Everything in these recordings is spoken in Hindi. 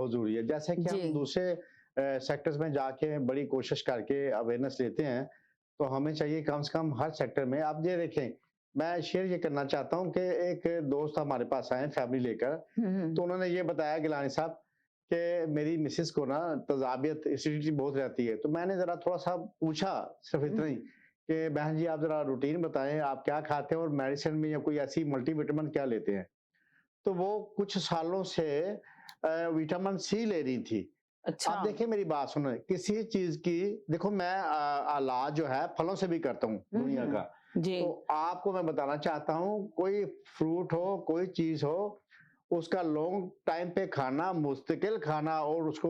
बहुत ज़रूरी है। जैसे कि हम जी। दूसरे सेक्टर्स में जाके बड़ी कोशिश करके अवेयरनेस लेते हैं, तो हमें चाहिए कम से कम हर सेक्टर में आप ये देखें, मैं शेयर ये करना चाहता हूँ कि एक दोस्त हमारे पास आए फैमिली लेकर, हुँ, हुँ। तो उन्होंने ये बताया गिलानी साहब कि मेरी मिसेज़ को ना तज़ाबियत एसिडिटी बहुत रहती है। तो मैंने ज़रा थोड़ा-सा पूछा, सिर्फ़ हुँ, इतना ही कि बहन जी आप ज़रा रूटीन बताएँ, आप क्या खाते हैं और मेडिसिन में या कोई ऐसी मल्टीविटामिन क्या लेते हैं? तो वो कुछ सालों से विटामिन सी ले रही थी। अच्छा। आप देखिए मेरी बात सुनें, किसी चीज़ की देखो मैं इलाज जो है फलों से भी करता हूँ हुँ, दुनिया का। हुँ। जी। तो आपको मैं बताना चाहता हूँ कोई फ्रूट हो, कोई चीज़ हो, उसका लॉन्ग टाइम पे खाना, मुस्तकिल खाना और उसको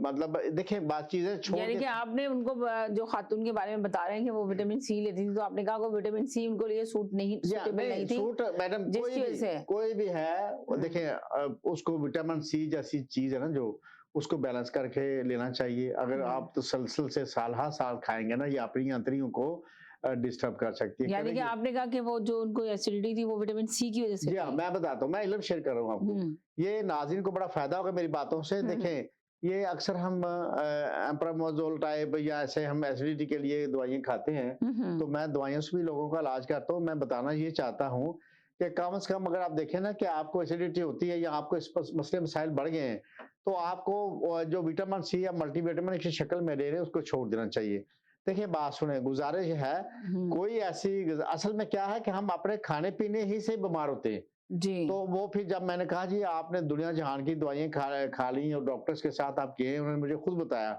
मतलब देखिए बात चीज़ें छोड़ यानी के कि आपने उनको जो खातून के बारे में बता रहे हैं कि वो विटामिन सी लेती थी, तो आपने कहा वो विटामिन सी उनको लिए या सूटेबल नहीं नहीं थी, सूट मैडम जिसकी वजह से कोई भी है हुँ, देखिए उसको विटामिन सी जैसी चीज़ है ना जो उसको बैलेंस करके लेना चाहिए। अगर हुँ। आप तसलसल से साल हर साल खाएँगे ना ये अपनी आंतड़ियों को डिस्टर्ब कर सकती है, यानी कि करेगी। आपने कहा कि वो जो उनको एसिडिटी थी वो विटामिन सी की वजह से जी हाँ, थी। मैं बताता हूँ, मैं इल्म शेयर कर रहा हूँ आपको। हुँ। ये नाज़रीन को बड़ा फ़ायदा होगा मेरी बातों से। हुँ, हुँ। देखें, ये अक्सर हम एम्प्रामाज़ोल टाइप या ऐसे हम एसिडिटी के लिए दवाइयाँ खाते हैं, हुँ, हुँ। तो मैं दवाइयों से भी लोगों का इलाज करता हूँ। मैं बताना ये चाहता हूँ कि कम से कम अगर आप देखें ना कि आपको एसिडिटी होती है या आपको इस मसले मसाइल बढ़ गए हैं, तो आपको जो विटामिन सी या मल्टीविटामिन की शक्ल में ले रहे हैं, उसको छोड़ देना चाहिए। देखिए, बात सुनें, गुज़ारिश है, हुँ। कोई ऐसी असल में क्या है कि हम अपने खाने-पीने ही से बीमार होते हैं। जी। तो वो फिर जब मैंने कहा जी आपने दुनिया जहान की दवाइयाँ खा ली और डॉक्टर्स के साथ आप गए, उन्होंने मुझे खुद बताया,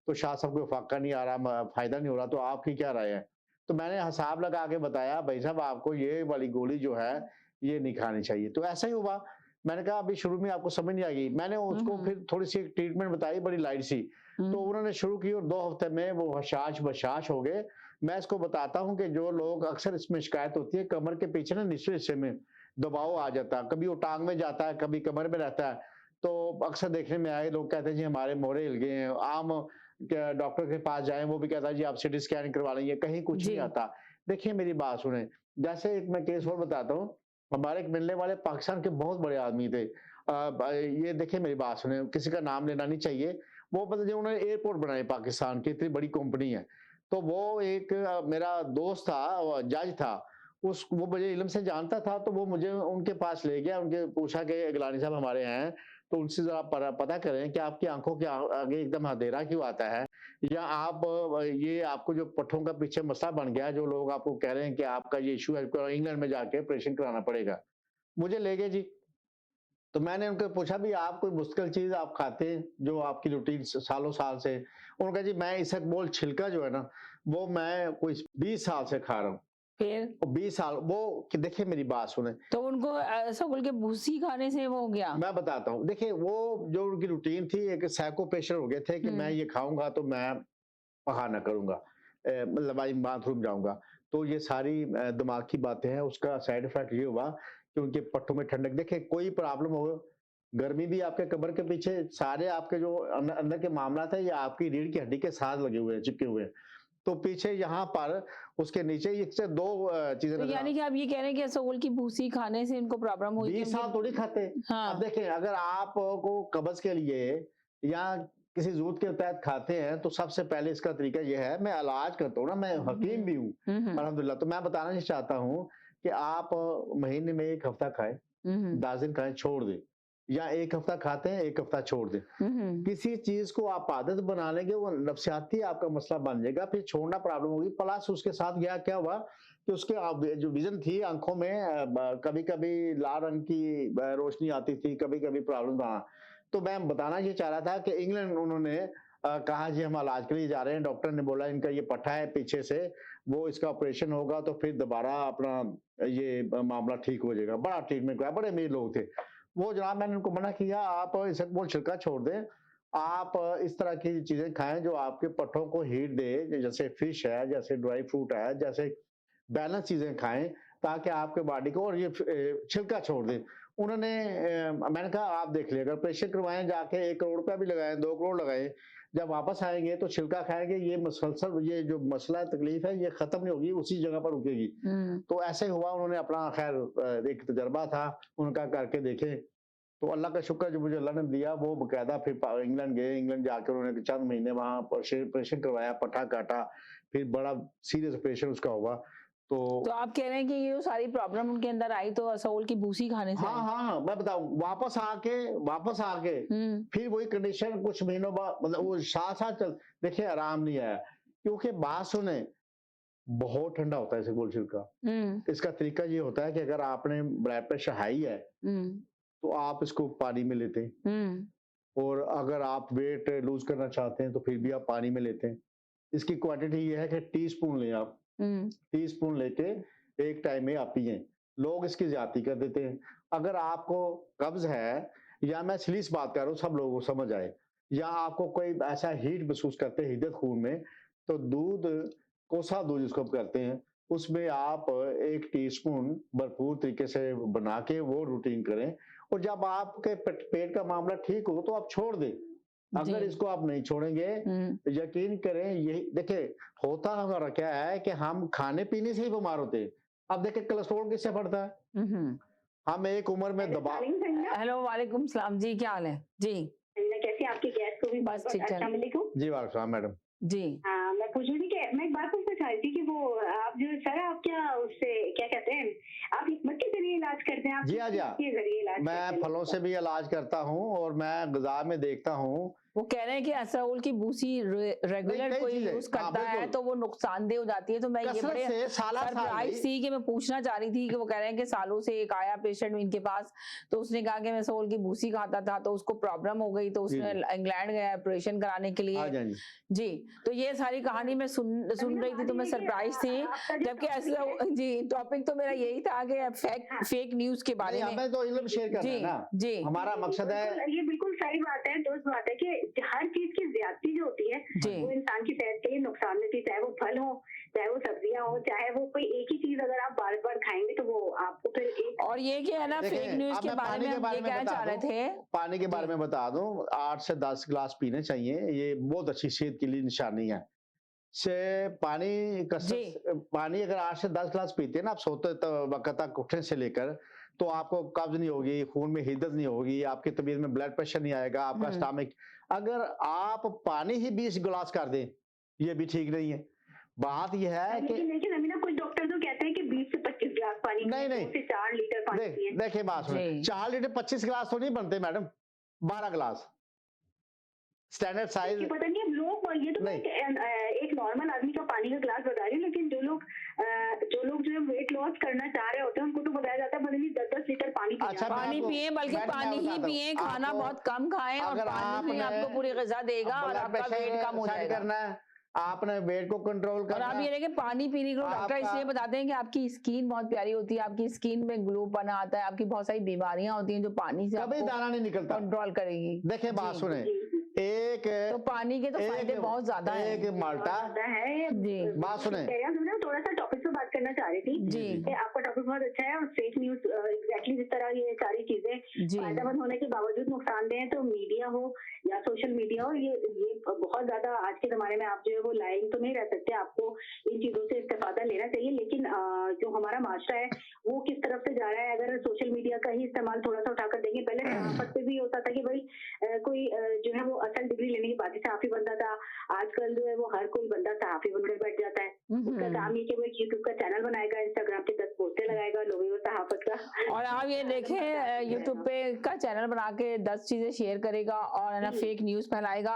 तो शाह साहब को फाका नहीं आ रहा, फ़ायदा नहीं हो रहा, तो आपकी क्या राय है? तो मैंने हिसाब लगा के बताया, भाई साहब आपको ये वाली गोली जो है, ये नहीं खानी चाहिए। तो ऐसा ही हुआ, मैंने कहा अभी शुरू में आपको समझ नहीं आएगी, मैंने हुँ, उसको हुँ। फिर थोड़ी-सी एक ट्रीटमेंट बताई बड़ी लाइट सी, तो हुँ। उन्होंने शुरू की और 2 हफ्ते में वो हशाश बशाश हो गए। मैं इसको बताता हूँ कि जो लोग अक्सर इसमें शिकायत होती है कमर के पीछे ना निचले हिस्से में दबाव आ जाता है, कभी वो टाँग में जाता है, कभी कमर में रहता है। तो अक्सर देखने में आए लोग कहते हैं जी हमारे मोहरे हिल गए हैं। आम क्या डॉक्टर के पास जाएँ वो भी कहता है जी आप सीटी स्कैन करवा लीजिए, कहीं कुछ जी। नहीं आता। देखिए मेरी बात सुनें, जैसे एक मैं केस और बताता हूँ, हमारे एक मिलने वाले पाकिस्तान के बहुत बड़े आदमी थे। ये देखिए मेरी बात सुनें, किसी का नाम लेना नहीं चाहिए। वो मतलब जो उन्होंने एयरपोर्ट बनाए पाकिस्तान की इतनी बड़ी कंपनी है। तो वो एक मेरा दोस्त था, जज था। उस वो मुझे इल्म से जानता था, तो वो मुझे उनके पास ले गया, उनके पूछा कि गिलानी साहब हमारे हैं, तो उनसे ज़रा पता करें कि आपकी आँखों के आगे एकदम अंधेरा क्यों आता है? या आप ये आपको जो पट्ठों का पीछे मसला बन गया है, जो लोग आपको कह रहे हैं कि आपका ये इश्यू है, आपको इंग्लैंड में जाके ऑपरेशन कराना पड़ेगा। मुझे ले गए जी। तो मैंने उनसे पूछा भी आप कोई मुश्किल चीज़ आप खाते हैं, जो आपकी रूटीन सालों साल से? उन्होंने कहा जी मैं इसबगोल छिलका जो है ना, वो मैं कोई 20 साल से खा रहा हूँ। फिर? और 20 साल वो कि देखिए मेरी बात सुनें, तो उनको ऐसा बोल के भूसी खाने से वो हो गया? मैं बताता हूँ। देखिए वो जो उनकी रूटीन थी एक साइको पेशेंट हो गए थे कि मैं हुँ। ये खाऊँगा तो मैं बहाना करूँगा। मतलब आई बाथरूम जाऊँगा। तो ये सारी दिमाग की बातें हैं, उसका साइड इफ़ेक्ट ये हुआ कि उनके पट्टों में ठंडक देखिए कोई प्रॉब्लम हो, गर्मी भी आपके कमर के पीछे, सारे आपके जो अंदर के मामलात है, ये आपकी रीढ़ की हड्डी के साथ लगे हुए हैं, चिपके हुए हैं। तो पीछे यहाँ पर उसके नीचे इससे 2 चीज़ें तो नज़र यानी कि आप ये कह रहे हैं कि असोगुल की भूसी खाने से इनको प्रॉब्लम हुई थी 20 उनके साल थोड़ी खाते। अब हाँ। देखें अगर आपको कब्ज़ के लिए या किसी ज़रूरत के तहत खाते हैं, तो सबसे पहले इसका तरीका ये है, मैं इलाज करता हूँ ना, मैं हुँ, हकीम भी हुँ। हूँ, हुँ, हुँ। अल्हम्दुलिल्लाह। तो मैं बताना ये चाहता हूँ कि आप महीने में 1 हफ़्ता खाएँ, हुँ, हुँ। 10 दिन खाएँ, छोड़ दें या 1 हफ़्ता खाते हैं, 1 हफ़्ता छोड़ दें। हुँ, हुँ। किसी चीज़ को आप आदत बना लेंगे, वो नफ़्सियाती आपका मसला बन जाएगा, फिर छोड़ना प्रॉब्लम होगी। प्लस उसके साथ गया क्या हुआ कि उसके जो विज़न थी आँखों में कभी-कभी लाल रंग की रोशनी आती थी, कभी-कभी प्रॉब्लम था। तो मैं बताना ये चाह रहा था कि इंग्लैंड उन्होंने कहा जी हम इलाज के लिए जा रहे हैं, डॉक्टर ने बोला इनका ये पट्टा है पीछे से, वो इसका ऑपरेशन होगा तो फिर दोबारा अपना ये मामला ठीक हो जाएगा। बड़ा ट्रीटमेंट कराया, बड़े अमीर लोग थे। वो जनाब मैंने उनको मना किया आप इसबगोल छिलका छोड़ दें। आप इस तरह की चीज़ें खाएँ जो आपके पट्ठों को हीट दे, जैसे फिश है, जैसे ड्राई फ्रूट है, जैसे बैलेंस चीज़ें खाएँ ताकि आपके बॉडी को और ये छिलका छोड़ दें। उन्होंने मैंने कहा आप देख लीजिए अगर ऑपरेशन करवाएँ जाके 1 करोड़ रुपया भी लगाएँ, 2 करोड़ लगाएँ, जब वापस आएँगे तो छिलका खाएँगे, ये मुसलसल ये जो मसला तकलीफ़ है ये ख़त्म नहीं होगी, उसी जगह पर रुकेगी। हुँ। तो ऐसे हुआ उन्होंने अपना ख़ैर एक तजुर्बा था, उनका करके देखें। तो अल्लाह का शुक्र जो मुझे अल्लाह ने दिया, वो बकायदा फिर इंग्लैंड गए, इंग्लैंड जाकर उन्होंने चंद महीने वहाँ ऑपरेशन करवाया, पट्टा काटा, फिर बड़ा सीरियस ऑपरेशन उसका हुआ। तो तो आप कह रहे हैं कि ये जो सारी प्रॉब्लम उनके अंदर आई तो असहौल की भूसी खाने से हाँ, आई? हाँ, मैं बताऊँ, वापस आके हुँ, फिर वही कंडीशन कुछ महीनों बाद, मतलब वो साथ-साथ देखिए आराम नहीं आया, क्योंकि बात सुने, बहुत ठंडा होता है इसबगोल छिलका। हुँ, इसका तरीका ये होता है कि अगर आपने ब्लड प्रेशर हाई है, हुँ, तो आप इसको पानी में लेते हैं, हुँ, और अगर आप वेट लूज़ करना चाहते हैं, तो फिर भी आप पानी में लेते हैं। इसकी क्वांटिटी ये है कि टीस्पून लें आप, हुँ, टीस्पून लेके एक टाइम में आप पिएँ। लोग इसकी ज़्यादती कर देते हैं। अगर आपको कब्ज़ है, या मैं सीरियस बात कर रहा हूँ, सब लोगों को समझ आए, या आपको कोई ऐसा हीट महसूस करते हैं हिद्दत खून में, तो दूध, कोसा दूध जिसको हम कहते हैं, उसमें आप 1 टीस्पून भरपूर तरीके से बना के वो रूटीन करें, और जब आपके पेट का मामला ठीक हो, तो आप छोड़ दें। जी, अगर इसको आप नहीं छोड़ेंगे, हुँ, यकीन करें, यही देखिए, होता हमारा क्या है कि हम खाने-पीने से ही बीमार होते हैं। अब देखिए कोलेस्ट्रॉल किससे बढ़ता है? उहुँ। हम एक उम्र में दबा हेलो, वालेकुम सलाम जी, क्या हाल है? जी, कैसे आपकी गैस को भी बस बहुत-बहुत ठीक-ठाक। अस्सलाम वालेकुम। जी, वालेकुम सलाम मैडम। जी, हाँ, मैं पूछ रही थी कि मैं एक बात पूछना चाह रही थी कि वो आप जो सर आप क्या उससे क्या कहते हैं, आप हिकमत के ज़रिए इलाज करते हैं? आप जी हाँ, जी हाँ। किसके ज़रिए इलाज करते मैं हैं फलों लोगों से का? भी इलाज करता हूँ, और मैं ग़िज़ा में देखता हूँ। वो कह रहे हैं कि असहौल की भूसी नहीं, रेगुलर कई कोई चीज़ें, यूज़ हाँ, करता है बिल्कुल। तो वो नुकसानदेह हो जाती है, तो मैं ये कसरत बड़े से साल-साल सरप्राइज़ नहीं। थी कि मैं पूछना चाह रही थी कि वो कह रहे हैं कि सालों से एक आया पेशेंट इनके पास, तो उसने कहा कि मैं असहौल की भूसी खाता था, तो उसको प्रॉब्लम हो गई, तो जी, उसने जी। इंग्लैंड गया ऑपरेशन कराने के हाँ लिए। जी, हाँ जी। जी, तो ये सारी कहानी मैं सुन अमीना रही थी, बात तो ये मैं है कि सरप्राइज़ थी, आपका जो जबकि टॉपिक ऐसा है जी, टॉपिक तो मेरा यही था कि हाँ, फेक न्यूज़ के नहीं, बारे में। हमें तो इल्म शेयर करना जी, है ना। जी, हमारा मकसद है। ये बिल्कुल सही बात है, दुरुस्त बात है कि हर चीज़ की ज़्यादती जो होती है, हाँ जी। जी। वो इंसान की सेहत के लिए नुकसान देती है, चाहे वो फल हो, चाहे वो सब्जियाँ हो, चाहे वो कोई एक ही चीज़ अगर आप बार-बार खाएँगे, तो वो आपको फिर एक और ये कि है ना फेक देखें, न्यूज़ अब के मैं बारे पानी में के हम बारे ये में कहना बता चाह रहे दूँ, थे। पानी के बारे जी, में बता दूँ, 8 से 10 गिलास पीने चाहिए, ये बहुत अच्छी सेहत के लिए निशानी है। से पानी जी, पानी अगर 8 से 10 ग्लास पीते हैं ना आप सोते वक़्त तक, उठने से लेकर, तो आपको कब्ज़ नहीं होगी, खून में हिद्दत नहीं होगी, आपकी तबीयत में ब्लड प्रेशर नहीं आएगा, आपका हुँ। स्टमक, अगर आप पानी ही 20 ग्लास कर दें, ये भी ठीक नहीं है। बात ये है कि लेकिन लेकिन अमीना कुछ डॉक्टर तो कहते हैं कि 20 से 25 गिलास पानी नहीं, पिएँ, 2 नहीं, से 4 लीटर पानी पिएँ। देखिए बात सुनें, जी, 4 लीटर 25 ग्लास तो नहीं बनते मैडम, 12 ग्लास, स्टैंडर्ड कि साइज़। पता नहीं अब लोग ये तो मैं नहीं, एक नॉर्मल आदमी का पानी का ग्लास बता रही हूँ, लेकिन जो लोग जो है वेट लॉस करना चाह रहे होते हैं, उनको तो बताया जाता है पता नहीं 10-10 लीटर पानी पी अच्छा, जाना। मैं पानी आपको पिएँ बल्कि मैडम मैं पानी ही बताता हूँ, पिएँ, खाना आपको बहुत कम खाएँ और अगर पानी ही आपने आपको पूरी ग़िज़ा देगा और ब्लड आपका वेट कम प्रेशर हो सेट जाएगा। करना है, आपने वेट को कंट्रोल और करना आप है, ये देखिए पानी पीने के लिए डॉक्टर आपका इसलिए बताते हैं कि आपकी स्किन बहुत प्यारी होती है, आपकी स्किन में ग्लोपन आता है, आपकी बहुत सारी बीमारियाँ होती हैं जो पानी से कभी आपको दाना नहीं निकलता। कंट्रोल करेगी। देखिए बात जी, सुने, जी, एक तो पानी के तो फ़ायदे बहुत ज़्यादा एक हैं। माल्टा, होता है जी, बात सुने। कह रहे हैं मैं थोड़ा-सा टॉपिक पे बात करना चाह रही थी जी, जी, जी, कि आपका टॉपिक बहुत अच्छा है और फेक न्यूज़ एग्ज़ैक्टली जिस तरह ये सारी चीज़ें जी, फ़ायदेमंद होने के बावजूद नुकसानदेह हैं, तो मीडिया हो या सोशल मीडिया हो, ये बहुत ज़्यादा आज के ज़माने में आप जो है वो लाइन तो नहीं रह सकते, आपको इन चीज़ों से इस्तेफ़ादा लेना चाहिए। लेकिन जो हमारा माशरा है, वो किस तरफ से जा रहा है, अगर सोशल मीडिया का ही इस्तेमाल थोड़ा-सा उठाकर देखें, पहले सहाफ़त पे भी होता था कि भई कोई जो है वो असल डिग्री लेने के बाद ही सहाफ़ी बनता था। आजकल जो है वो हर कोई बंदा सहाफ़ी बनकर बैठ जाता है। उसका काम ये कि वो एक यूट्यूब का चैनल बनाएगा, इंस्टाग्राम पे 10 पोस्टें लगाएगा, लोगों को सहाफ़त का और आप ये देखें यूट्यूब पे का चैनल बना के 10 चीज़ें शेयर करेगा और है ना जी। Fake news फैलाएगा।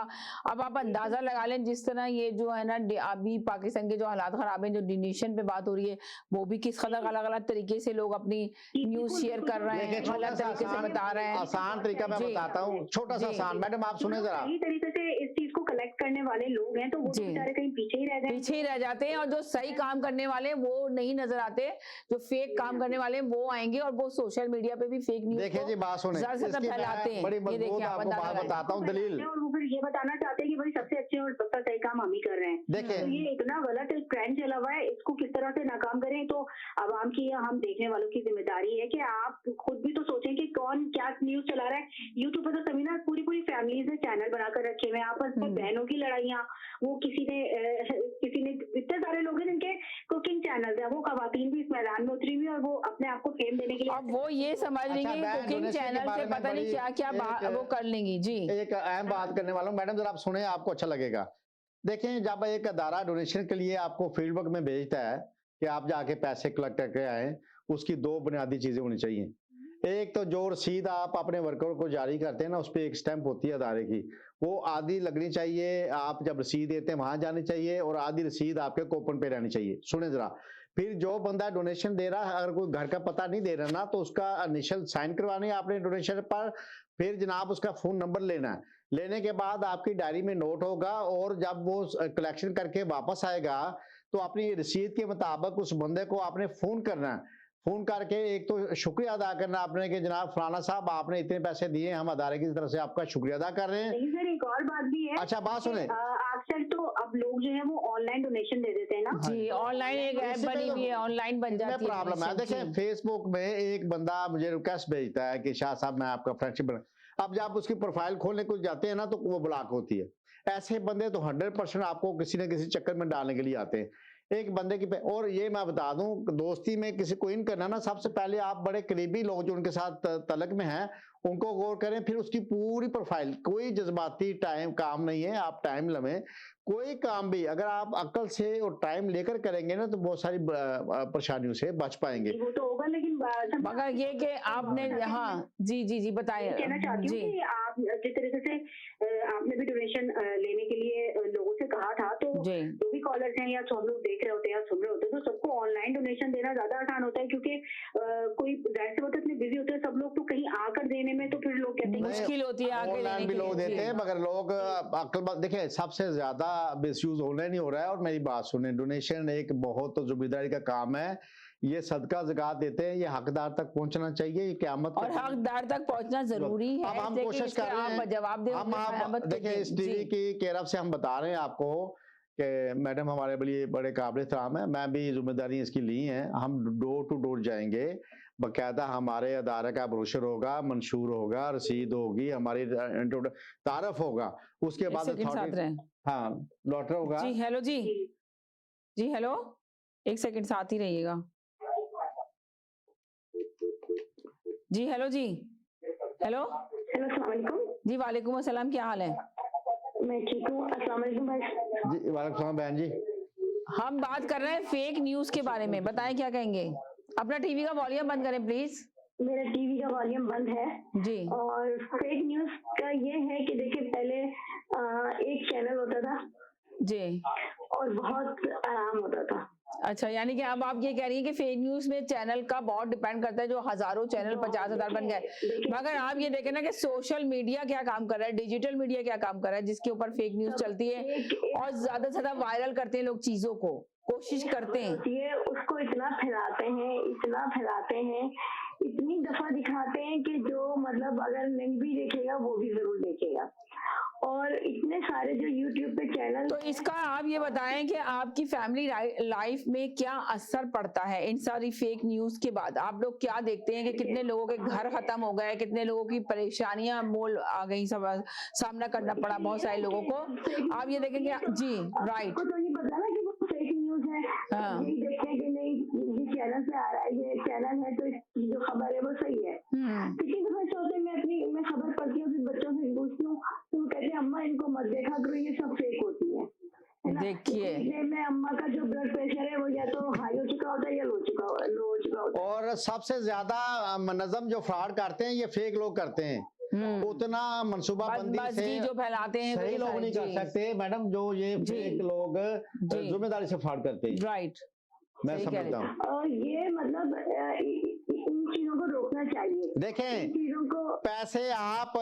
अब आप अंदाज़ा लगा लें जिस तरह ये जो है ना अभी पाकिस्तान के जो हालात ख़राब हैं, जो डिनीशन पे बात हो रही है, वो भी किस कदर अलग-अलग तरीके से लोग अपनी जी, न्यूज़ बिल्कुल, शेयर बिल्कुल, कर रहे देखिए हैं, छोटा गलत सा तरीके से बता रहे हैं। आसान तरीका मैं जी, बताता हूँ, छोटा सा जी, आसान, मैडम आप जो सुने लोग ज़रा। सही तरीके से इस चीज़ को कलेक्ट करने वाले लोग हैं, तो वो तो जी। बेचारे कहीं पीछे ही रह गए हैं। पीछे ही रह जाते हैं और जो सही काम करने वाले हैं वो नहीं नजर आते, जो फेक काम करने वाले हैं वो आएंगे और वो सोशल मीडिया पे भी फेक न्यूज देखिए को जी बात सुने, ज्यादा से ज्यादा इसकी फैलाते मैं हैं। बड़ी ये देखिए मजबूत आप आपको अंदाजा बात लगाएं। बताता हूँ, दलील। और वो फिर ये बताना चाहते हैं कि भाई सबसे अच्छे और सबसे सही काम हम ही कर रहे हैं। देखिए तो ये इतना गलत एक ट्रेंड चला हुआ है, इसको किस तरह से नाकाम करें, तो आवाम की या हम देखने वालों की जिम्मेदारी है कि आप खुद भी तो सोचें कि कौन क्या न्यूज़ चला रहा है। यूट्यूब पे तो सभी ना पूरी-पूरी फैमिलीज़ ने चैनल बनाकर रखे हुए हैं, आपस में बहनों की लड़ाइयाँ, वो किसी ने किसी ने, इतने सारे लोग हैं जिनके कुकिंग चैनल है, वो खवातीन भी इस मैदान में उतरी हुई है और वो अपने आप को फेम देने के लिए अब वो ये समझ अच्छा, लेंगे मैं कुकिंग डोनेशन के चैनल बारे से में पता नहीं बड़ी क्या क्या वो कर लेंगी जी। एक अहम बात करने वाला हूँ मैडम, जरा आप सुने, आपको अच्छा लगेगा। देखें, जब एक अदारा डोनेशन के लिए आपको फील्ड वर्क में भेजता है कि आप जाके पैसे कलेक्ट करके आए, उसकी दो बुनियादी चीजें होनी चाहिए। एक तो जो रसीद आप अपने वर्कर को जारी करते हैं ना, उस पर एक स्टैंप होती है अदारे की, वो आधी लगनी चाहिए, आप जब रसीद देते हैं वहां जानी चाहिए, और आधी रसीद आपके कूपन पे रहनी चाहिए। सुने जरा, फिर जो बंदा डोनेशन दे रहा है, अगर कोई घर का पता नहीं दे रहा ना, तो उसका इनिशियल साइन करवानी है आपने डोनेशन पर, फिर जनाब उसका फोन नंबर लेना है, लेने के बाद आपकी डायरी में नोट होगा, और जब वो कलेक्शन करके वापस आएगा तो अपनी रसीद के मुताबिक उस बंदे को आपने फोन करना है। फोन करके एक तो शुक्रिया अदा करना आपने कि जनाब फलाना साहब आपने इतने पैसे दिए, हम अदारे की तरफ से आपका शुक्रिया अदा कर रहे हैं। लेकिन सर एक और बात भी है। अच्छा, बात सुने। अक्सर तो अब लोग जो है वो ऑनलाइन डोनेशन दे देते हैं ना जी, ऑनलाइन एक ऐप बनी हुई है, ऑनलाइन बन जाती है प्रॉब्लम है। donation, देखें, जी। फेसबुक में एक बंदा मुझे रिक्वेस्ट भेजता है कि शाह साहब मैं आपका फ्रेंडशिप बना, अब जब उसकी प्रोफाइल खोलने को जाते हैं ना, तो वो ब्लॉक होती है। ऐसे बंदे तो 100% आपको किसी न किसी चक्कर में डालने के लिए आते हैं। एक बंदे की और ये मैं बता दूं, दोस्ती में किसी को इन करना ना, सबसे पहले आप बड़े करीबी लोग जो उनके साथ तलक में हैं उनको गौर करें, फिर उसकी पूरी प्रोफाइल, कोई जज्बाती टाइम काम नहीं है, आप टाइम लवें। कोई काम भी अगर आप अक्ल से और टाइम लेकर करेंगे ना, तो बहुत सारी परेशानियों से बच पाएंगे। वो तो होगा, लेकिन मगर ये कि आपने, हाँ जी जी जी बताइए। कहना चाहती हूँ जी कि आप जिस तरीके से आपने भी डोनेशन लेने के लिए लोगों से कहा था, तो जी जो भी कॉलर्स हैं या सब लोग देख रहे होते हैं या सुन रहे होते हैं, तो सबको ऑनलाइन डोनेशन देना ज्यादा आसान होता है, क्योंकि कोई जाहिर सी बात है इतने बिजी होते हैं सब लोग, तो कहीं आकर देने में तो फिर लोग कहते हैं मुश्किल होती है आगे ऑनलाइन लेने भी के लोग लिए, देते जी। हैं, मगर लोग अक्लमंद देखिए, सबसे ज्यादा मिसयूज ऑनलाइन ही हो रहा है। और मेरी बात सुने, डोनेशन एक बहुत जिम्मेदारी का काम है, ये सदका ज़कात देते हैं, ये हकदार तक पहुंचना चाहिए, ये क़यामत और हकदार तक पहुंचना जरूरी है। अब हम लेकिन कोशिश इसके कर रहे आप हैं, जवाब दें, हम मैं आप मत देखिए करिए। इस टीवी जी की तरफ से हम बता रहे हैं आपको कि मैडम हमारे लिए बड़े काबिल एहतराम है, मैं भी जिम्मेदारी इसकी ली है। हम डोर टू डोर जाएंगे, बाकायदा हमारे अदारे का ब्रोशर होगा, मंशूर होगा, रसीद होगी, हमारी तारफ होगा, उसके एक बाद सेकंड साथ अथॉरिटी, रहें। हाँ, लॉटर होगा। जी हेलो जी जी जी हेलो, एक सेकंड साथ ही रहिएगा। जी हेलो जी हेलो हेलो, अस्सलाम वालेकुम। जी वालेकुम अस्सलाम, क्या हाल है? मैं ठीक हूँ, अस्सलाम वालेकुम भाई। जी वालेकुम सलाम बहन जी। हम बात कर रहे हैं फेक न्यूज के बारे में, बताएं क्या कहेंगे? अपना टीवी का वॉल्यूम बंद करें प्लीज। मेरा टीवी का वॉल्यूम बंद है। जी और फेक न्यूज का ये है कि देखिए, पहले एक चैनल होता था जी और बहुत आराम होता था। अच्छा, यानी कि अब आप ये कह रही हैं कि फेक न्यूज में चैनल का बहुत डिपेंड करता है, जो हजारों चैनल 50,000 बन गए। मगर आप ये देखें ना कि सोशल मीडिया क्या काम कर रहा है, डिजिटल मीडिया क्या काम कर रहा है, जिसके ऊपर फेक न्यूज चलती है और ज्यादा से ज्यादा वायरल करते हैं लोग, चीजों को कोशिश करते हैं। ये उसको इतना फैलाते हैं, इतनी दफा दिखाते हैं कि जो मतलब अगर नहीं भी देखेगा वो भी जरूर देखेगा। और इतने सारे जो यूट्यूब पे चैनल, तो इसका आप ये बताएं कि आपकी फैमिली लाइफ में क्या असर पड़ता है इन सारी फेक न्यूज के बाद? आप लोग क्या देखते हैं कि कितने लोगों के घर खत्म हो गए, कितने लोगों की परेशानियां मोल आ गई, सब सामना करना पड़ा बहुत सारे लोगों को। आप ये देखेंगे जी राइट, आपको तो ये पता ना कि वो फेक न्यूज है, हाँ। यही देखें कि नहीं ये चैनल से आ रहा है, ये चैनल है तो इसकी जो खबर है वो सही है। किसी दफा ऐसा होता है, मैं खबर पढ़ती हूँ, फिर बच्चों से पूछती हूँ, तो वो कहते हैं अम्मा इनको मत देखा करो, ये सब फेक होती है ना। देखिए में अम्मा का जो ब्लड प्रेशर है वो या तो हाई हो चुका होता है या लो हो चुका होता है। और सबसे ज्यादा मनज़म जो फ्रॉड करते हैं ये फेक लोग करते हैं। उतना मनसूबा बंदी से जो फैलाते हैं सही वो लोग नहीं कर सकते मैडम, जो ये फेक लोग जिम्मेदारी से फ्रॉड करते हैं। राइट, मैं समझता हूँ। और ये मतलब इन चीजों को रोकना चाहिए। देखें, चीजों को पैसे आप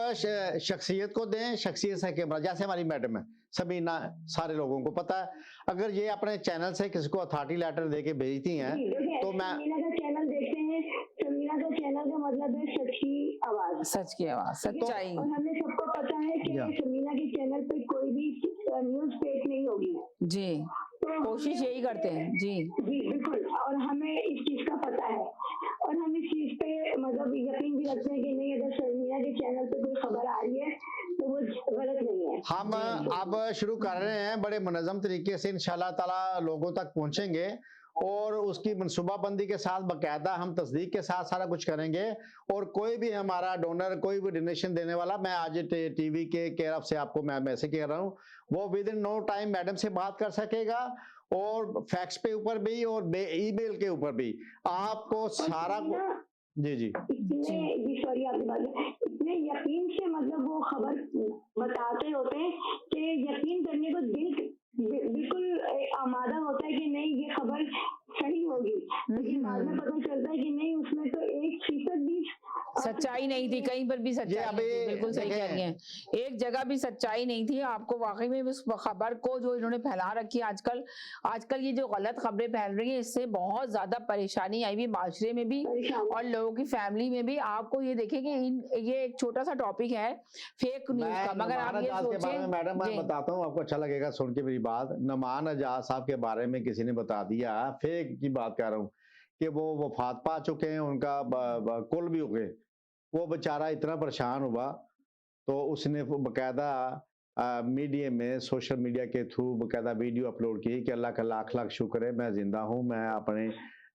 शख्सियत को दें, शख्सियत से कैमरा, जैसे हमारी मैडम है सबीना, सारे लोगों को पता है, अगर ये अपने चैनल से किसी को अथॉरिटी लेटर देके भेजती हैं तो मैं समीना का चैनल देखते हैं, समीना का चैनल का मतलब है सच की आवाज, सच की आवाज, सच्चाई। और हमें सबको पता है कि समीना के चैनल पे कोई भी न्यूज फेक नहीं होगी जी, तो कोशिश यही करते हैं जी जी बिल्कुल। और हमें इस चीज का पता है और हम इस चीज पे मतलब यकीन भी रखते हैं कि नहीं, अगर समीना के चैनल पे कोई खबर आ रही है तो तो वो गलत नहीं है। हम अब शुरू कर रहे हैं, बड़े मुनज़्ज़म तरीके से इंशाल्लाह ताला लोगों तक पहुंचेंगे और उसकी मनसूबाबंदी के साथ बाकायदा हम तस्दीक के साथ सारा कुछ करेंगे। और कोई भी हमारा डोनर, कोई भी डोनेशन देने वाला, मैं आज टीवी के केयर से आपको मैं मैसेज कह रहा हूँ, वो within no time madam से बात कर सकेगा और फैक्स पे ऊपर भी और ईमेल के ऊपर भी आपको सारा जी जी इतने सॉरी आपकी बात, इतने यकीन से मतलब वो खबर बताते होते हैं कि यकीन करने को दिल बिल्कुल आमादा होता है कि नहीं ये खबर सही होगी, लेकिन बाद में पता चलता है कि नहीं उसमें तो 1% भी सच्चाई नहीं थी, कहीं पर भी सच्चाई नहीं थी। बिल्कुल सही कह रही हैं, एक जगह भी सच्चाई नहीं थी। आपको वाकई में उस खबर को जो इन्होंने फैला रखी है आजकल ये जो गलत खबरें फैल रही हैं, इससे बहुत ज्यादा परेशानी आई हुई माशरे में भी और लोगों की फैमिली में भी। आपको ये देखें कि ये एक छोटा सा टॉपिक है फेक न्यूज का, मगर आप ये सोचें मैडम, मैं बताता हूँ आपको, अच्छा लगेगा सुन के मेरी बात। नमान आजाद साहब के बारे में किसी ने बता दिया, फेक की बात कर रहा हूँ, कि वो वफात पा चुके हैं, उनका कुल भी हो गए। वो बेचारा इतना परेशान हुआ तो उसने बकायदा मीडिया में, सोशल मीडिया के थ्रू बकायदा वीडियो अपलोड की कि अल्लाह का लाख लाख शुक्र है, मैं जिंदा हूँ, मैं अपने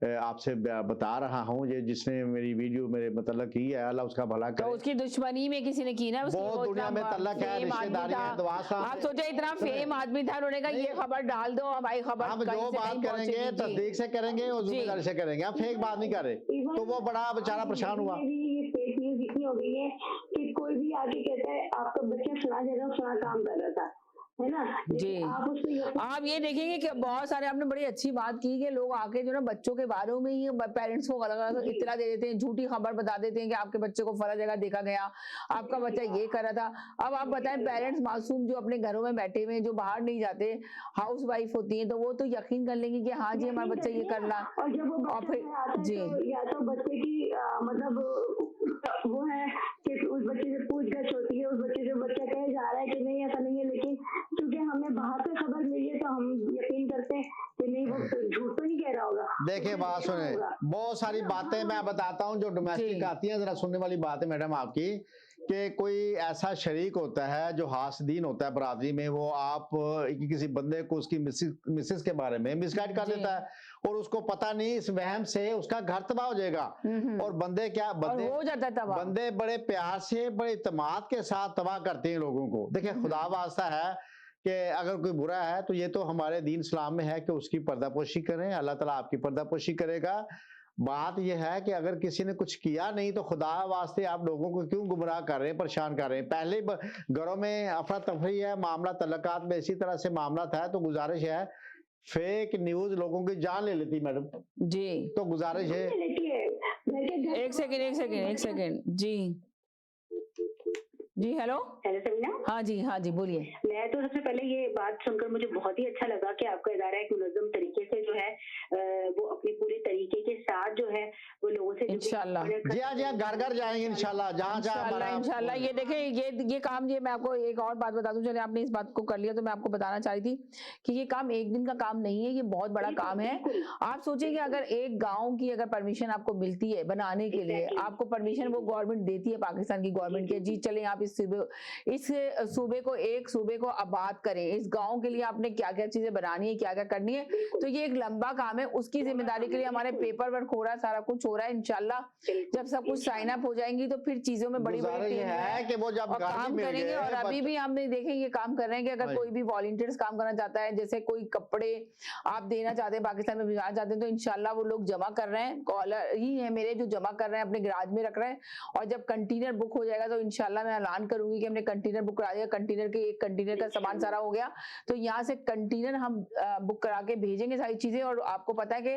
आपसे बता रहा हूँ, ये जिसने मेरी वीडियो मेरे मतलब की है, अल्लाह उसका भला करे। तो उसकी दुश्मनी में किसी ने की ना, बहुत दुनिया में तल्लक है, रिश्तेदारी है, दुआ आप सोचे इतना फेम आदमी था, उन्होंने कहा ये खबर डाल दो, हमारी खबर हम जो बात करेंगे तस्दीक से करेंगे और जिम्मेदारी से करेंगे, हम फेक बात नहीं कर रहे। तो वो बड़ा बेचारा परेशान हुआ। फेक न्यूज इतनी हो गई है कि कोई भी आके कहता है आपका बच्चा फला जगह फला काम कर रहा था, है ना जी। आप ये देखेंगे कि बहुत सारे, आपने बड़ी अच्छी बात की कि लोग आके जो ना बच्चों के बारे में ही पेरेंट्स को गलत इत्तला दे देते हैं, झूठी खबर बता देते हैं कि आपके बच्चे को फला जगह देखा गया, आपका बच्चा ये कर रहा था। अब आप बताएं, पेरेंट्स मासूम जो अपने घरों में बैठे हुए, जो बाहर नहीं जाते, हाउस वाइफ होती है, तो वो तो यकीन कर लेंगे कि हाँ जी हमारा बच्चा ये कर रहा। और जब वो फिर जी या तो बच्चे की मतलब वो है कि उस बच्चे से पूछताछ होती है, उस बच्चे से बच्चा कहे जा रहा है कि नहीं ऐसा नहीं है, लेकिन क्योंकि हमें बाहर से खबर मिली है तो हम यकीन करते हैं कि नहीं वो झूठ तो नहीं कह रहा होगा। देखिए बात सुने, बहुत सारी बातें मैं बताता हूँ जो डोमेस्टिक आती है, जरा सुनने वाली बात है मैडम आपकी, कि कोई ऐसा शरीक होता है जो हासदीन होता है बरादरी में, वो आप किसी बंदे को उसकी मिसेस के बारे में मिसगाइड कर देता है और उसको पता नहीं, इस वहम से उसका घर तबाह हो जाएगा। और बंदे हो जाता है तबाह। बंदे बड़े प्यार से, बड़े इत्मीनान के साथ तबाह करते हैं लोगों को। देखिए खुदा वास्ता है कि अगर कोई बुरा है तो ये तो हमारे दीन इस्लाम में है कि उसकी पर्दापोशी करें, अल्लाह ताला आपकी पर्दापोशी करेगा। बात यह है कि अगर किसी ने कुछ किया नहीं तो खुदा वास्ते आप लोगों को क्यों गुमराह कर रहे हैं, परेशान कर रहे हैं। पहले घरों में अफरा तफरी है, मामला तलकात में इसी तरह से मामला था, तो गुजारिश है, फेक न्यूज लोगों की जान ले लेती मैडम जी। तो गुजारिश है, एक सेकंड जी जी। हेलो समीना। हाँ जी बोलिए। मैं तो सबसे पहले ये बात सुनकर मुझे बहुत ही अच्छा लगा कि आपका इदारा एक मुनज़्ज़म तरीके से जो है वो अपने पूरे तरीके के साथ जो है वो लोगों से इंशाल्लाह जी हाँ घर घर जाएंगे इंशाल्लाह, जहाँ इंशाल्लाह। ये देखें ये काम, ये मैं आपको एक और बात बता दूं, चले आपने इस बात को कर लिया तो मैं आपको बताना चाह रही थी कि ये काम एक दिन का काम नहीं है, ये बहुत बड़ा काम है। आप सोचेंगे अगर एक गाँव की अगर परमिशन आपको मिलती है बनाने के लिए, आपको परमिशन वो गवर्नमेंट देती है, पाकिस्तान की गवर्नमेंट के, जी चले आप इस सूबे को, एक सूबे को आबाद करें, इस गांव के लिए आपने क्या क्या चीजें बनानी है, क्या क्या करनी है, तो ये एक लंबा काम है। उसकी जिम्मेदारी के लिए हमारे पेपर वर्क हो रहा है, सारा कुछ हो रहा है। इंशाल्लाह जब सब कुछ साइन अप हो जाएंगी तो फिर चीजों में बड़ी बड़ी टीम है कि वो जब काम करेंगे। और अभी भी हम देखें ये काम कर रहे हैं कि अगर कोई भी वॉलंटियर्स काम करना चाहता है, जैसे कोई कपड़े आप देना चाहते हैं, पाकिस्तान में भिजवाना चाहते हैं, तो इंशाल्लाह वो लोग जमा कर रहे हैं, कॉलर ही है मेरे जो जमा कर रहे हैं, अपने गैराज में रख रहे हैं। और जब कंटेनर बुक हो जाएगा तो इंशाल्लाह मैं ऐलान करूंगी कि हमने कंटेनर बुक करा दिया, कंटेनर के एक कंटेनर का सामान सारा हो गया, तो यहाँ से कंटेनर हम बुक करा के भेजेंगे सारी चीजें। और आपको पता है कि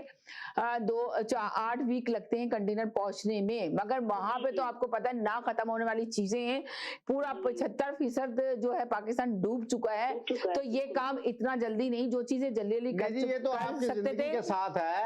8 वीक लगते हैं कंटेनर पहुंचने में, मगर वहां पे तो आपको पता है ना खत्म होने वाली चीजें हैं। पूरा 75% जो है पाकिस्तान डूब चुका है, तो ये काम इतना जल्दी नहीं, जो चीजें जल्दी कर सकते थे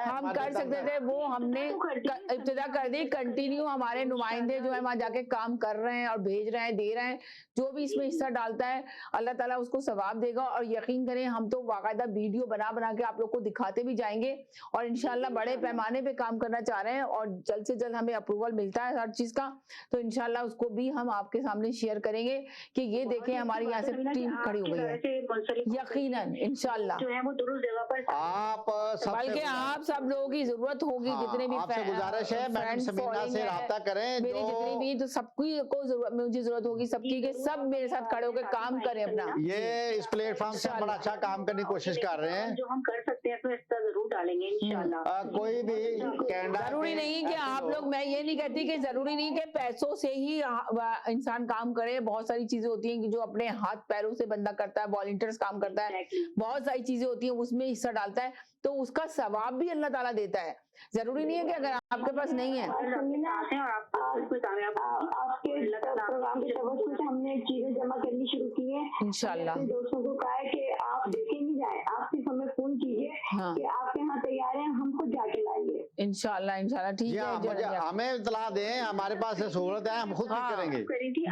हम कर सकते थे, वो हमने इब्तिदा कर दी। कंटिन्यू हमारे नुमाइंदे जो है वहां जाके काम कर रहे हैं और भेज रहे हैं, दे रहा है, जो भी इसमें हिस्सा डालता है अल्लाह ताला उसको सवाब देगा। और यकीन करें हम तो बाकायदा वीडियो बना बना के आप लोग को दिखाते भी जाएंगे और इंशाल्लाह बड़े पैमाने पे काम करना चाह रहे हैं और जल्द से जल्द हमें अप्रूवल मिलता है हर चीज का तो इंशाल्लाह उसको भी हम आपके सामने शेयर करेंगे कि ये देखें हमारी यहाँ से टीम खड़ी हो गई है, यकीनन इंशाल्लाह जो है वो दुरुस्त जगह पर आप बल्कि आप सब लोगों की जरूरत होगी, जितने भी आपसे गुजारिश है मैडम friends, समीना following से है, राब्ता करें मेरी जितनी भी तो सबकी को जरूरत मुझे जरूरत होगी सबकी के सब मेरे साथ खड़े होकर काम करें अपना। ये इस प्लेटफॉर्म से हम बड़ा अच्छा काम करने की कोशिश कर रहे हैं। जो हम कर सकते हैं तो इसका जरूर डालेंगे इंशाल्लाह। कोई भी कैनेडा जरूरी नहीं कि आप लोग, मैं ये नहीं कहती कि जरूरी नहीं कि पैसों से ही इंसान काम करे, बहुत सारी चीजें होती हैं कि जो अपने हाथ पैरों से बंदा करता है, वॉलंटियर्स काम करता है, बहुत सारी चीजें होती हैं उसमें हिस्सा डालता है तो उसका सवाब भी अल्लाह ताला देता है। जरूरी नहीं है कि अगर आपके पास नहीं है आपके प्रोग्राम की तरफ से हमने चीजें जमा करनी शुरू की है। इंशाल्लाह अपने दोस्तों को कहा है कि आप देखे नहीं जाए, आप सिर्फ हमें फोन कीजिए हाँ। कि आपके यहाँ तैयार है, हम खुद जाके लाएंगे। इंशाल्लाह इंशाल्लाह ठीक है। हमें इतला दें, हमारे पास सहूलत है, हम खुद भी करेंगे।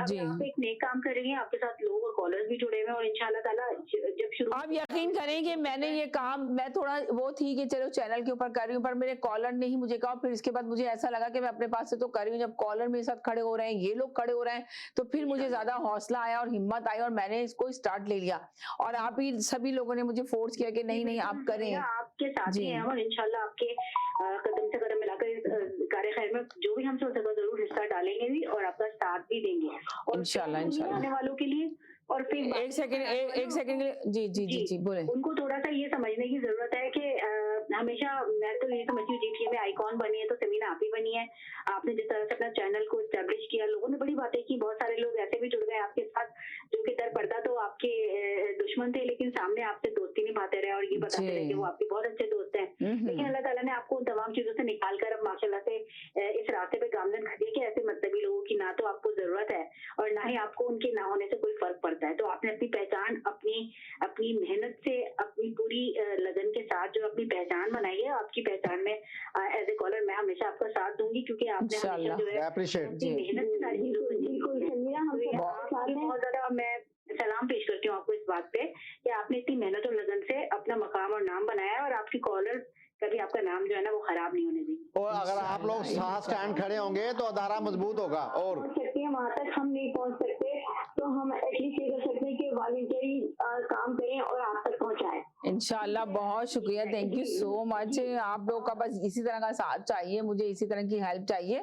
जी आप एक नए काम करेंगे, आपके साथ लोग और कॉलर्स भी जुड़े हुए हैं और इंशाल्लाह ताला जब शुरू आप यकीन करें कि मैंने ये काम, मैं थोड़ा वो थी कि चलो चैनल के ऊपर कर रही हूँ पर मेरे कॉलर ने ही मुझे कहा, फिर इसके बाद मुझे ऐसा लगा कि मैं अपने पास से तो कर रही हूँ, जब कॉलर मेरे साथ खड़े हो रहे हैं, ये लोग खड़े हो रहे हैं तो फिर मुझे ज्यादा हौसला आया और हिम्मत आई और मैंने इसको स्टार्ट ले लिया और आप ही सभी लोगों ने मुझे फोर्स किया कि नहीं नहीं आप करें। आपके साथ ही हैं और इंशाल्लाह आपके कदम से कदम मिलाकर इस कार्य खैर में जो भी हमसे हो सका जरूर हिस्सा डालेंगे भी और आपका साथ भी देंगे और इंशाल्लाह इंशाल्लाह आने वालों के लिए। और फिर एक सेकंड जी जी जी जी बोले। उनको थोड़ा सा ये समझने की जरूरत है कि हमेशा मैं तो ये समझती हूँ जीटीए में आइकॉन बनी है तो समीना आप ही बनी है। आपने जिस तरह से अपना चैनल को एस्टेब्लिश किया, लोगों ने बड़ी बातें की, बहुत सारे लोग ऐसे भी जुड़ गए आपके साथ जो कि दर पर्दा तो आपके दुश्मन थे लेकिन सामने आपसे दोस्ती निभाते रहे और ये बताते रहे कि वो आपके बहुत अच्छे दोस्त हैं। लेकिन अल्लाह ताला ने आपको उन तमाम चीजों से निकाल कर अब माशाल्लाह से इस रास्ते पे गामजन खड़ी कि ऐसे मतलबी लोगों की ना तो आपको जरूरत है और ना ही आपको उनके ना होने से कोई फर्क पड़ता है। तो आपने अपनी पहचान अपनी मेहनत से अपनी पूरी लगन के साथ जो अपनी पहचान बनाई है, आपकी पहचान में एज ए कॉलर मैं हमेशा आपका साथ दूंगी क्योंकि आपने हमेशा जो है अपनी मेहनत से सारी चीजों को बहुत ज्यादा मैं सलाम पेश करती हूँ आपको इस बात पे कि आपने इतनी मेहनत और लगन से अपना मकाम और नाम बनाया है और आपकी कॉलर कभी आपका नाम जो है ना वो खराब नहीं होने दी। और अगर आप लोग साथ स्टैंड खड़े होंगे तो अदारा मजबूत होगा और वहाँ तक हम नहीं पहुँच सकते तो हम एटलीस्ट ये कर सकते हैं कि वॉलंटियरी काम करें और आप तक पहुँचाएं। इंशाल्लाह बहुत शुक्रिया, थैंक यू सो मच। आप लोगों का बस इसी तरह का साथ चाहिए, मुझे इसी तरह की हेल्प चाहिए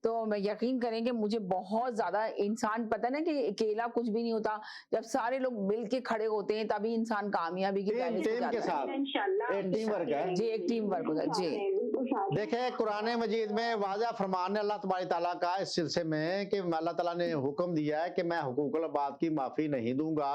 तो मैं यकीन करेंगे मुझे बहुत ज्यादा इंसान पता ना कि अकेला कुछ भी नहीं होता, जब सारे लोग मिल के खड़े होते हैं तभी इंसान कामयाबी की टीम के साथ टीम वर्क है जी, एक टीम वर्क होता है जी। देखें कुरान मजीद में वाज़ा फरमान है अल्लाह तबारक तआला का इस सिलसिले में कि अल्लाह ताला ने हुक्म दिया है कि मैं हुकूकुल इबाद की माफ़ी नहीं दूंगा,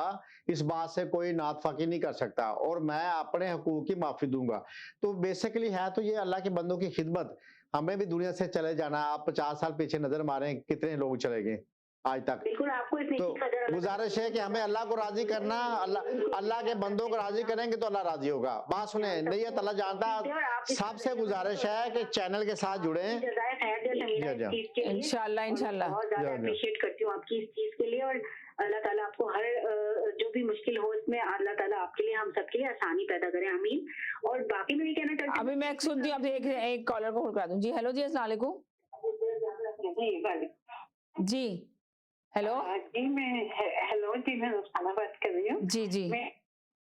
इस बात से कोई नातफाकी नहीं कर सकता और मैं अपने हुकूक की माफ़ी दूंगा। तो बेसिकली है तो ये अल्लाह के बंदों की खिदमत, हमें भी दुनिया से चले जाना। आप 50 साल पीछे नजर मारें कितने लोग चले गए आज तक। बिल्कुल आपको तो गुजारिश है कि हमें अल्लाह को राजी करना, अल्लाह के बंदों को राजी करेंगे तो अल्लाह राजी होगा। बात सुने, नैयत अल्लाह जानता। सबसे गुजारिश है कि चैनल के साथ जुड़े इंशाल्लाह इंशाल्लाह। बहुत ज्यादा अप्रिशिएट करती हूँ आपकी इस चीज के लिए और अल्लाह ताला आपको हर जो भी मुश्किल हो इसमें अल्लाह ताला आपके लिए हम सबके लिए आसानी पैदा करे, आमीन। और बाकी मैं ये कहना चाहती हूँ अभी मैं सुनती हूँ आपसे एक कॉलर को होल्ड करा दूं। जी हेलो जी, अस्सलाम वालेकुम जी। हेलो जी मैं हेलो जी मैं रुखसाना बात कर रही हूँ। जी जी मैं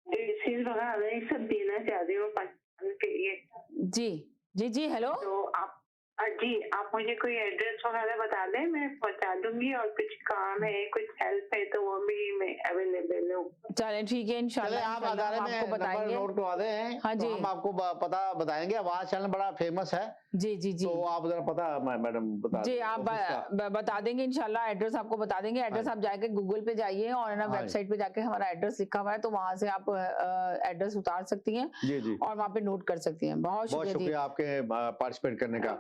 ड्रेसेस वगैरह ये सब देना चाह रही हूँ पाकिस्तान के लिए। जी जी जी हेलो। तो आप जी आप मुझे कोई एड्रेस वगैरह बता दें, मैं पहुंचा दूंगी और कुछ काम है कुछ हेल्प है तो वो भी मैं अवेलेबल हूँ। चलें ठीक है इंशाल्लाह। आप अदारे में आपको बताएंगे, नोट करवा दें। हाँ जी तो हम आपको पता बताएंगे। आवाज चैनल बड़ा फेमस है जी जी जी। तो आप जरा पता मैडम बता जी आप बता देंगे इंशाल्लाह, एड्रेस आपको बता देंगे। एड्रेस आप जाके गूगल पे जाइए और ना वेबसाइट पे जाके हमारा एड्रेस लिखा हुआ है तो वहां से आप एड्रेस उतार सकती हैं जी जी और वहाँ पे नोट कर सकती हैं। बहुत शुक्रिया आपके पार्टिसिपेट करने का।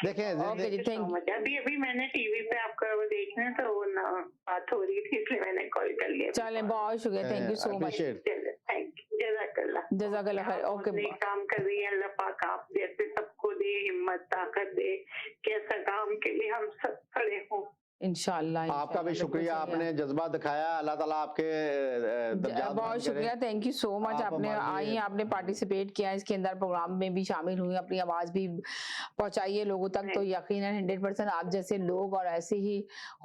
देखें ओके जी थैंक यू। अभी मैंने टीवी पे आपका वो देखना तो वो ना बात हो रही थी इसलिए मैंने कॉल कर लिया। चले बहुत शुक्रिया, thank you so much, thank you, जज़ाकल्लाह खैर। ओके काम कर रही है अल्लाह पाक आप जैसे सबको दे हिम्मत ताकत दे कि ऐसा काम के लिए हम सब खड़े हों। इंशाल्लाह आपका भी इंशाल्लाह, बिल्कुल शुक्रिया, सही है। आपने जज्बा दिखाया। अल्लाह ताला आपके दर्जात बहुत बुलंद शुक्रिया, करे। Thank you so much. आप आपने हमारे आई, लिए आपने पार्टिसिपेट किया इसके अंदर, प्रोग्राम में भी शामिल हुई, अपनी आवाज भी पहुंचाई है लोगों तक। तो यकीनन 100% आप जैसे लोग और ऐसे ही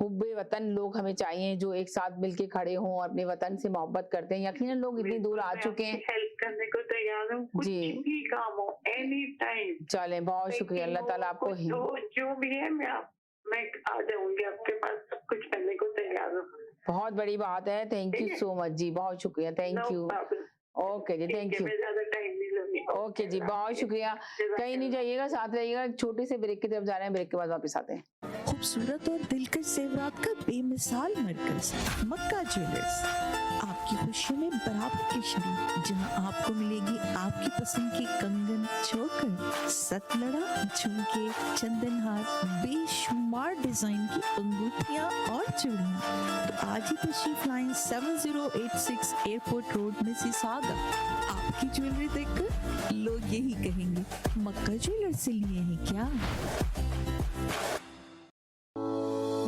हुब्बे वतन लोग हमें चाहिए जो एक साथ मिलके खड़े हों और अपने वतन से मोहब्बत करते हैं। यकीनन लोग इतनी दूर आ चुके हैं। हेल्प करने को तैयार हूँ, कुछ जी। भी काम हो, एनी टाइम। चलें, बहुत शुक्रिया, अल्लाह ताला आपको ही जो भी है मैं आ जाऊंगी आपके पास, सब कुछ करने को तैयार हूँ। बहुत बड़ी बात है। Thank you so much ji, बहुत शुक्रिया, thank you. Okay ji, thank you. मैं ज्यादा टाइम नहीं लूंगी। ओके जी, बहुत शुक्रिया। कहीं नहीं जाइएगा, साथ रहिएगा। एक छोटे से ब्रेक की तरफ जा रहे हैं, ब्रेक के बाद वापस आते हैं। खूबसूरत और दिलकश जेवरात का बेमिसाल मरकज मक्का ज्वेलर्स, आपकी खुशियों में बराबर की शरीक, जहां आपको मिलेगी आपकी पसंद की कंगन, चोकर, सतलड़ा, झुमके, चंदनहार, बेशुमार डिजाइन की अंगूठियां और चूड़ियां। तो आज ही तशरीफ लाएं 7086 एयरपोर्ट रोड मिसिसागा। आपकी ज्वेलरी देखकर लोग यही कहेंगे, मक्का ज्वेलर्स से लिए हैं क्या?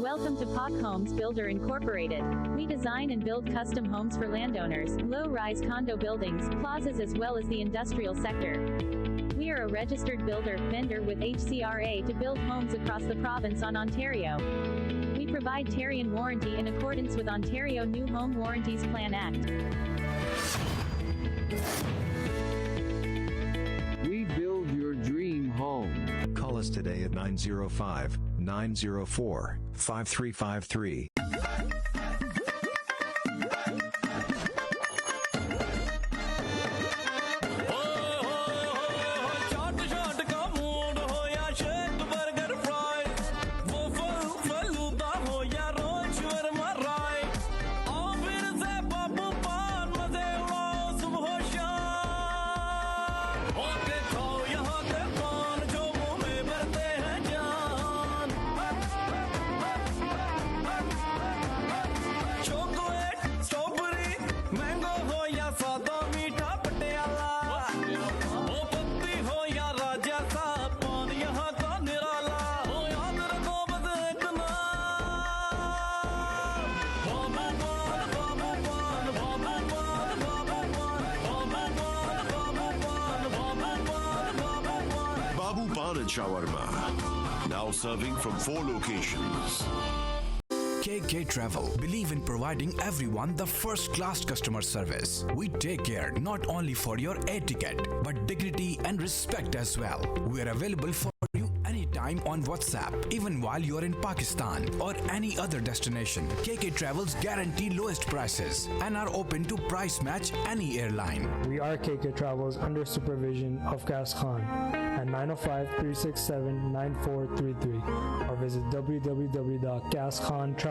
Welcome to Pak Homes Builder Incorporated. We design and build custom homes for landowners, low-rise condo buildings, plazas as well as the industrial sector. We are a registered builder vendor with HCRA to build homes across the province on Ontario. We provide Tarion warranty in accordance with Ontario New Home Warranties Plan Act. We build your dream home. Call us today at 905-904-5353. Babu Pan and Shawarma, now serving from 4 locations. KK Travel believe in providing everyone the first-class customer service. We take care not only for your air ticket, but dignity and respect as well. We are available for you anytime on WhatsApp, even while you are in Pakistan or any other destination. KK Travels guarantee lowest prices and are open to price match any airline. We are KK Travels under supervision of Gas Khan at 905-367-9433 or visit www.gaskhanTravels.com.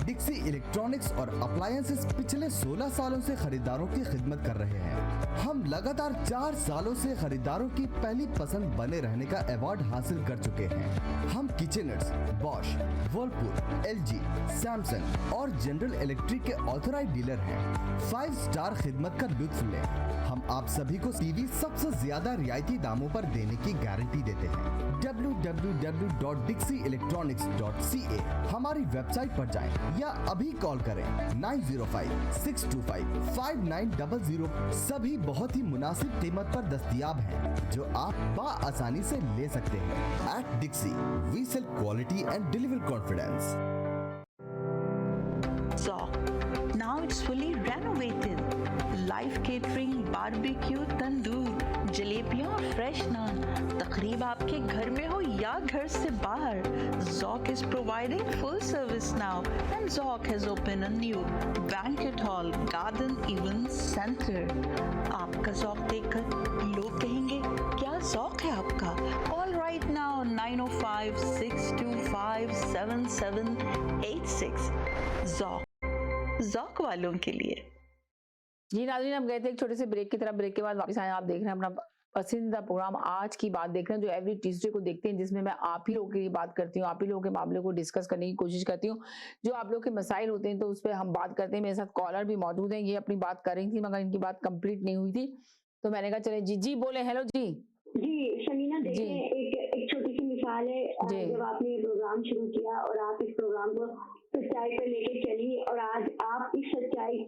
डिक्सी electronics और अप्लायंसेस पिछले 16 सालों से खरीदारों की खिदमत कर रहे हैं। हम लगातार 4 सालों से खरीदारों की पहली पसंद बने रहने का अवार्ड हासिल कर चुके हैं। हम किचनर्स, बॉश, वर्लपूल, LG, सैमसंग और जनरल इलेक्ट्रिक के ऑथराइज्ड डीलर हैं। 5 स्टार खिदमत का लुत्फ लें। हम आप सभी को टीवी सबसे ज्यादा रियायती दामों पर देने की गारंटी देते हैं। www.dixieelectronics.ca हमारी वेबसाइट पर जाएं या अभी कॉल करें 905-625-5900। सभी बहुत ही मुनासिब कीमत पर दस्तयाब हैं जो आप आसानी से ले सकते हैं। At Dixie, we sell quality and deliver confidence. Zoc. Now it's fully renovated. Live catering, barbecue, tandoor, जलेबियाँ और फ्रेश नान। तकरीब आपके घर में हो या घर से बाहर, Zoc is providing full service now, and Zoc has opened a new banquet hall, garden event center. आपका Zoc देखकर लोग कहेंगे क्या Zoc है आपका? All right now 905-625-7786. Zoc वालों के लिए। जी नाज़रीन, हम गए थे एक छोटे से ब्रेक की तरफ। ब्रेक के बाद वापस आए। आप देख रहे हैं अपना पसंदीदा प्रोग्राम आज की बात देख रहे हैं जो एवरी ट्यूसडे को देखते हैं, जिसमें मैं आप ही लोगों के लिए बात करती हूँ, आप ही लोगों के मामले को डिस्कस करने की कोशिश करती हूँ। जो आप लोग के मसाइल होते हैं तो उस पर हम बात करते हैं। मेरे साथ कॉलर भी मौजूद हैं, ये अपनी बात कर रही थी मगर इनकी बात कंप्लीट नहीं हुई थी, तो मैंने कहा चले जी बोले। हेलो जी। जी शमीना, जी। देखें एक छोटी सी मिसाल है। जी। जब आपने ये प्रोग्राम शुरू किया और आप इस प्रोग्राम को सच्चाई पर लेके चली और आज आप इस सच्चाई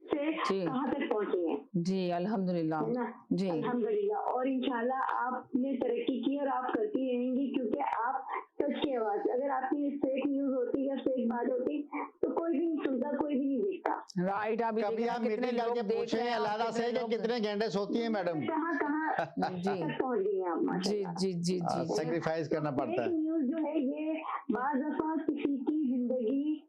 से जी। कहाँ तक पहुंचे हैं। जी अल्हम्दुलिल्लाह। है ना, जी अल्हम्दुलिल्लाह। और इंशाल्लाह आपने तरक्की की और आप करती रहेंगी, क्योंकि आप सच की आवाज। अगर आपकी फेक न्यूज होती या फेक बात होती तो कोई भी नहीं सुनता, कोई भी नहीं देखता। राइट। अभी कभी आप कितने मीटिंग करके लोग देख पूछे रहे हैं, अलादा से कि कितने घंटे सोती है मैडम? कहाँ कहाँ जी तक पहुंच गई हैं आप जी माशाल्लाह। जी जी जी जी। सेक्रीफाइस करना पड़ता फेक है। न्यूज जो है ये बाज़ दफा किसी की जिंदगी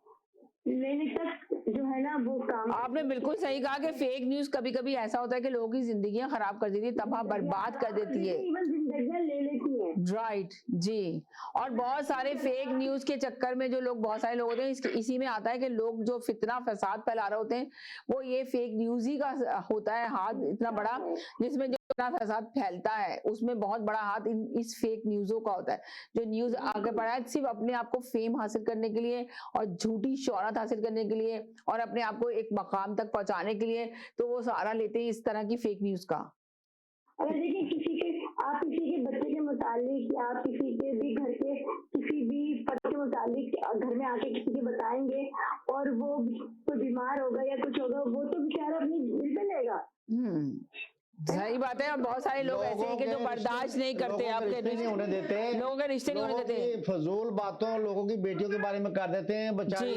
लेने तक जो है ना वो काम। आपने बिल्कुल सही कहा कि फेक न्यूज कभी कभी ऐसा होता है कि लोगों की जिंदगियां खराब कर देती है, तबाह बर्बाद कर देती है। इवन जिंदगियां ले लेती हैं। राइट जी। और बहुत सारे फेक न्यूज के चक्कर में जो लोग, बहुत सारे लोग होते हैं, इसी में आता है कि लोग जो फितना फसाद फैला रहे होते हैं वो ये फेक न्यूज ही का होता है हाथ इतना बड़ा, जिसमें जो फितना फसाद फैलता है उसमें बहुत बड़ा हाथ इस फेक न्यूजों का होता है। जो न्यूज आगे बढ़ा है सिर्फ अपने आप को फेम हासिल करने के लिए और झूठी शोहरत हासिल करने के लिए और अपने आप को एक मकाम तक पहुंचाने के लिए, तो वो सहारा लेते हैं इस तरह की फेक न्यूज का। अगर देखिए आप किसी के बच्चे के मुतालिक या आप किसी के भी घर के किसी भी फर्द के मुतालिक घर में आके किसी के बताएंगे और वो कोई बीमार होगा या कुछ होगा, वो तो बेचारा अपनी दिल पे लेगा। सही बात है। और बहुत सारे लोग ऐसे हैं कि जो बर्दाश्त नहीं करते, आपके नहीं होने देते, लोगों के रिश्ते नहीं होने देते, फजूल बातों लोगों की बेटियों के बारे में कर देते हैं, बेचारी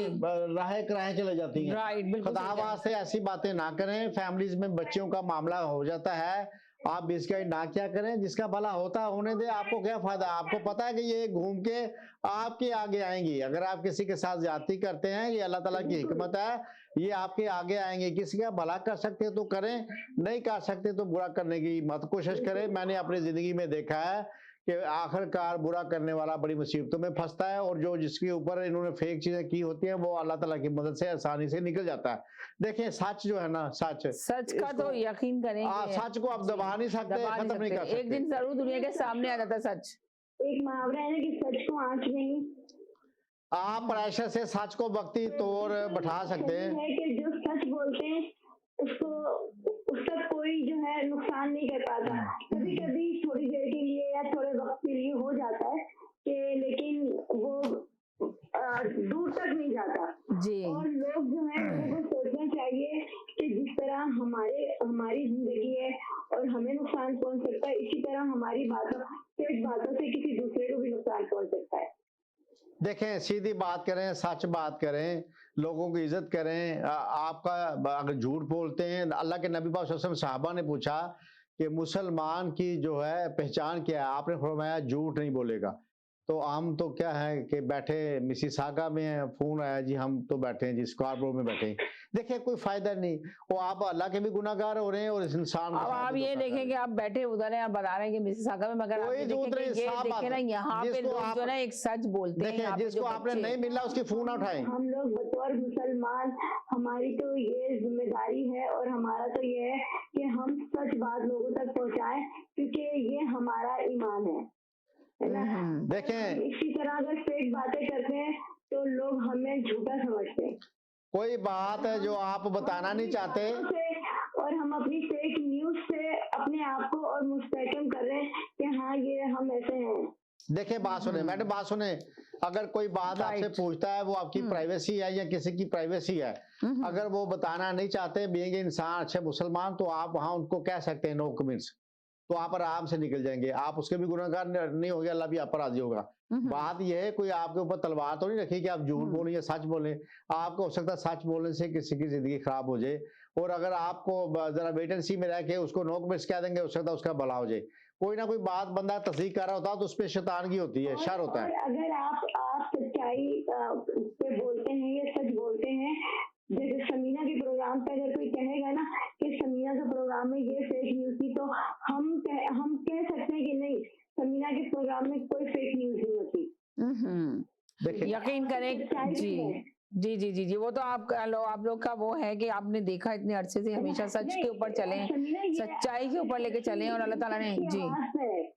राहे कराहे चले जाती हैं। राइट, बिल्कुल खुदा वास्ते ऐसी बातें ना करें। फैमिलीज में बच्चियों का मामला हो जाता है, आप बिस्किट ना क्या करें, जिसका भला होता है होने दे। आपको क्या फायदा? आपको पता है कि ये घूम के आपके आगे आएंगी। अगर आप किसी के साथ ज्यादती करते हैं, ये अल्लाह ताला की हिकमत है, ये आपके आगे आएंगे। किसी का भला कर सकते हैं तो करें, नहीं कर सकते तो बुरा करने की मत कोशिश करें। मैंने अपनी जिंदगी में देखा है कि आखिरकार बुरा करने वाला बड़ी मुसीबतों में फंसता है, और जो जिसके ऊपर इन्होंने फेक चीजें की होती हैं वो अल्लाह ताला की मदद से आसानी से निकल जाता है। देखिए सच जो है ना, सच का तो यकीन करें, सच को आप दबा नहीं सकते, खत्म नहीं कर सकते। एक दिन जरूर दुनिया के सामने आ जाता है सच। एक मुहावरा है ना कि सच को आंच नहीं। आप प्रेशर से सच को वक्ती तौर बैठा सकते हैं। है कि जो सच बोलते हैं उसका कोई जो है नुकसान नहीं कर पाता। कभी कभी थोड़ी देर के लिए या थोड़े वक्त के लिए हो जाता है कि, लेकिन वो दूर तक नहीं जाता जी। और लोग जो है लोगों को सोचना चाहिए कि जिस तरह हमारी जिंदगी है और हमें नुकसान पहुंच सकता है, इसी तरह हमारी बातों से किसी दूसरे को भी नुकसान पहुंच सकता है। देखें, सीधी बात करें, सच बात करें, लोगों की इज्जत करें। आपका अगर झूठ बोलते हैं, अल्लाह के नबी पाक सल्लल्लाहु अलैहि वसल्लम साहबा ने पूछा कि मुसलमान की जो है पहचान क्या है, आपने फरमाया झूठ नहीं बोलेगा। तो हम तो क्या है कि बैठे मिसिसागा में फोन आया जी, हम तो बैठे हैं जी स्कॉर्पियो में बैठे हैं। देखिए कोई फायदा नहीं, वो आप अल्लाह के भी गुनाहगार हो रहे हैं और इस इंसान अब आप ये देखें कि आप बैठे उधर हैं, आप बता रहे हैं कि मिसिसागा में, मगर आप देखें ना यहाँ पे लोग जो ना एक सच बोलते हैं। देखिए जिसको आपने नहीं मिला उसकी फोन ना उठाएं। हम लोग बतौर मुसलमान, हमारी तो ये जिम्मेदारी है और हमारा तो ये है कि हम सच बात लोगों तक पहुँचाएं, क्योंकि ये हमारा ईमान है ना। देखें इसी तरह अगर फेक बातें करते हैं तो लोग हमें झूठा समझते हैं। कोई बात है जो आप बताना नहीं चाहते और हम अपनी फेक न्यूज से अपने आप को और मुस्तहकम कर रहे हैं कि हाँ ये हम ऐसे हैं। देखिए बात सुने मैडम, बात सुने। अगर कोई बात आपसे पूछता है, वो आपकी प्राइवेसी है या किसी की प्राइवेसी है, अगर वो बताना नहीं चाहते, बीइंग इंसान अच्छे मुसलमान, तो आप वहां उनको कह सकते हैं नो कमेंट्स, तो आप आराम से निकल जाएंगे। आप उसके भी गुनहगार नहीं होंगे, अल्लाह भी आप पर राजी होगा। बात यह है, कोई आपके ऊपर तलवार तो नहीं रखी कि आप झूठ बोलें या सच बोलें। आपको हो सकता है सच बोलने से किसी की जिंदगी खराब हो जाए, और अगर आपको जरा वेट एंड सी में रह के उसको नो कमेंट्स कह देंगे, हो सकता है उसका भला हो जाए। कोई ना कोई बात बंदा तस्दीक कर रहा होता है तो उस पर शैतानगी होती है, शर होता है। अगर आप सच्चाई पे बोलते हैं या सच बोलते हैं, जैसे समीना के प्रोग्राम पे अगर कोई कहेगा ना कि समीना के प्रोग्राम में ये फेक न्यूज थी, तो हम कह सकते हैं कि नहीं, समीना के प्रोग्राम में कोई फेक न्यूज नहीं होती। यकीन करें जी, जी जी जी जी, वो तो आप लोग का वो है कि आपने देखा इतने अरसे से हमेशा सच के ऊपर चले, सच्चाई के ऊपर लेके चले और अल्लाह ताला ने जी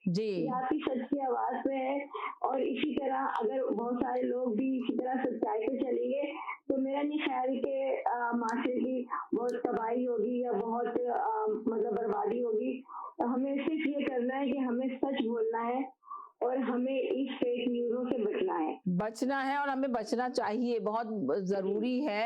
जी ये आपकी सच की आवाज पे है। और इसी तरह अगर बहुत सारे लोग भी इसी तरह सच्चाई पे चलेंगे तो मेरा नहीं ख्याल कि माशरे की बहुत तबाही होगी या बहुत मतलब बर्बादी होगी। हमें सिर्फ ये करना है कि हमें सच बोलना है और हमें इस फेक न्यूज़ों से बचना है और हमें बचना चाहिए, बहुत जरूरी है